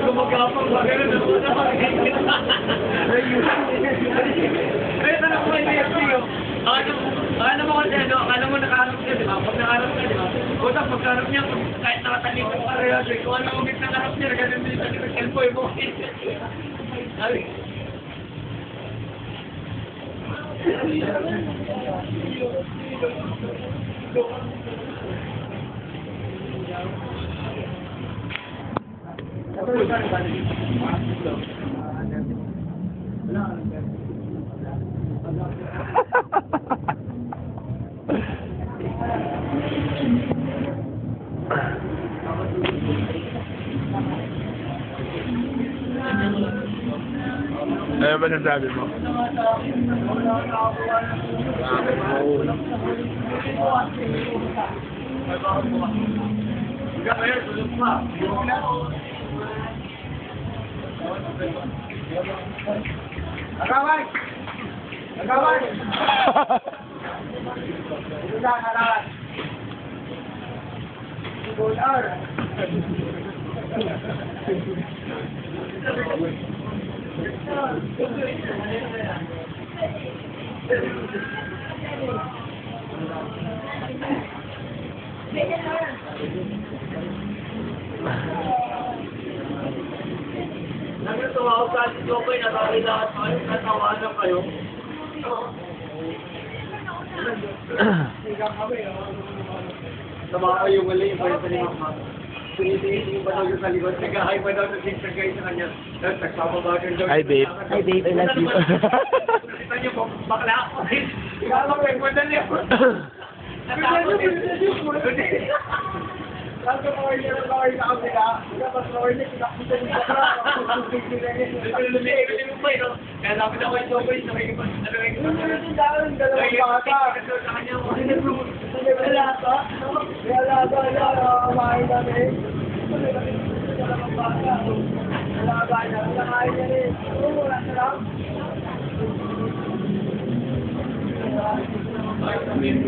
Gumagapang ba ganun na po na? Ay, tanong mo yung FCO. Ano mo kasi, ano? Akala mo nakaharap ka, di ba? Pag nakaharap ka, di ba? O tapos pagkarap niya, kahit nakatalikod pa rin, kung ano ang nakaharap niya, ganun din sa elbow mo. Ay. Ano ba nasabi mo? Agaway! Agaway! Agaway! Nagatuwa ako sa atin ko kayo, nakakailangan kayo, natawanan kayo. Sama kayo mali yung pwede ni Mama. Sinitingin pa daw yung sa likod, nag-ahay pa daw nag-sixer kayo sa kanya. Tapos nagpapabagan daw. Hi, babe. Hi, babe. I love you. Kita niyo po, bakla ako. Kala ko yung kwenta niya. Natakot eh. Sabi ko kayo niya na kayo sa kabila. Tapos kayo niya, kinakita niya bakla. Lumiigil mo pa yun. Kaya sabi na kayo sobrang yung nakikipag. Dalawang bata. Wala ka? Wala ka na. Kumain namin. Dalawang bata. Wala ka na. Kumain na rin. Wala ka lang.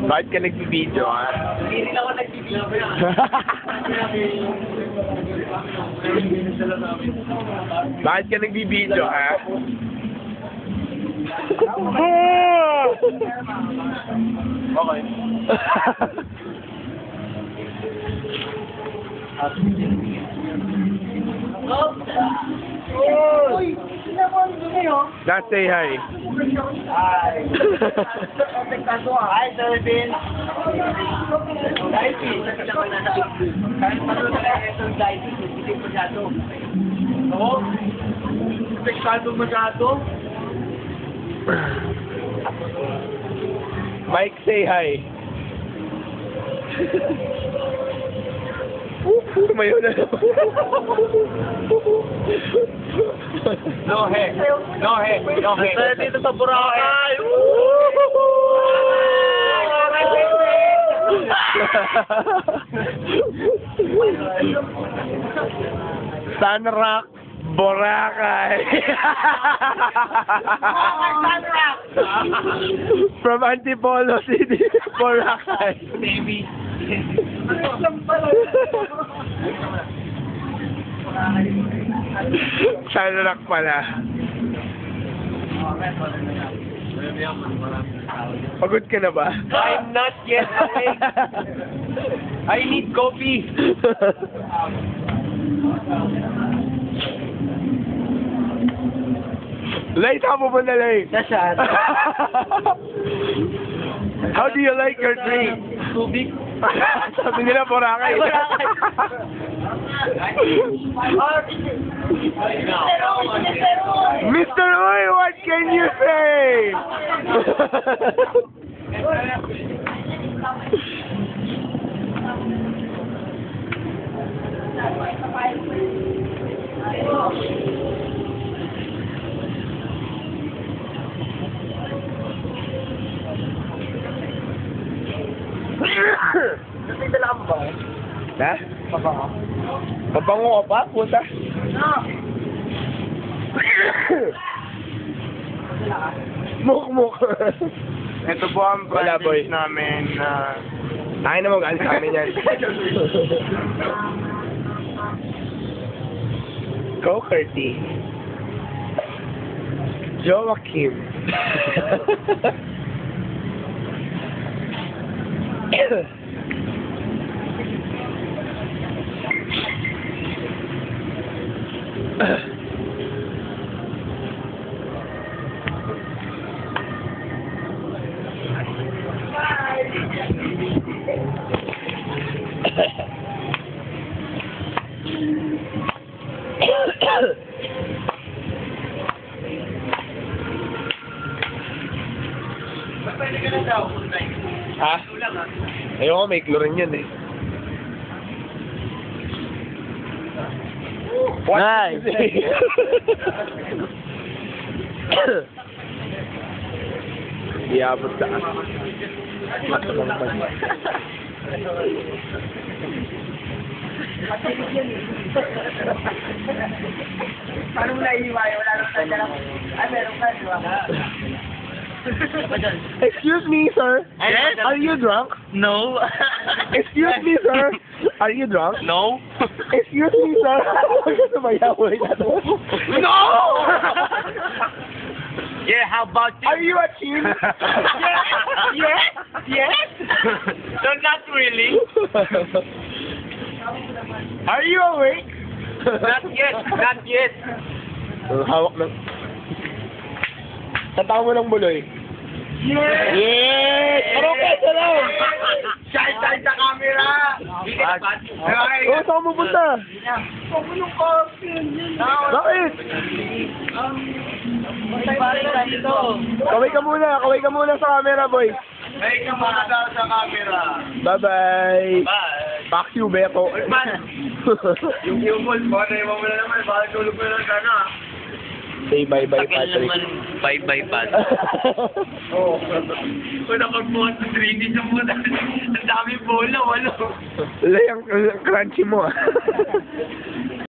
Bakit ka nagbibideo, ha? Hindi rin ako nagbibideo. Bakit ka nagbibideo, ha? Okay. Uy! Sinabuhan ko niyo. Just say hi. Hi! Hi, Sir Vin! Dahil kahit pano na kaya itong dahil hindi masyado. Oo? Spektado masyado? Mike, say hi. Tumayo na. No head. No head. No head. Sir, dito sa Boracay. Sunrock, Boracay. From Antipolo City, Boracay. Baby. Sunrock pala. Pagod ka na ba? I'm not yet awake. I need coffee. Lay, saan mo ba na lay? Nasaan? How do you like your drink? Tubig. Sabi nila Boracay. Mr. Uy, what can you say? May dala ka ba? Ha? Pabango? Mabango ka pa, puta? Muk-muk. Ito po ang Wala, boy. namin na... Tayo na mag-alis sa amin yan. Go, Curty. Joaquin. Pwede ka na daw. Ha? Ulang ha. Ayoko, may chlorine yan eh. Nice! Iabot sa masamang bansa. Paano mo naiiwayo? Wala naman tayo lang. Ay, meron ka, di ba? Excuse me, sir. Yes? Are you drunk? No. Excuse me, sir. Are you drunk? No. Excuse me, sir. Sumayaw na to. No! Yeah, how about you? Are you a chin? Yes. Yes. No, not really. Are you awake? Not yet. Not yet. Hawak ng... Tatawa mo ng buloy. Yes! Yes! Parang kesa lang! Shy sa camera! Oo, saan mo punta? Pabulong ko! Bakit? Balik ka dito. Kaway ka muna sa camera, boy. May kamada sa camera. Bye-bye. Bye. Fuck you, Beto. Man, yung humol mo, naiwan mo na naman. Bakit tulog mo na lang sana? Say bye-bye, Takil Patrick. naman. Bye-bye, Pat. Oo. Kung nakagbuhat sa 3D sa muna, ang dami bola, walo. Wala yung crunchy mo, ah.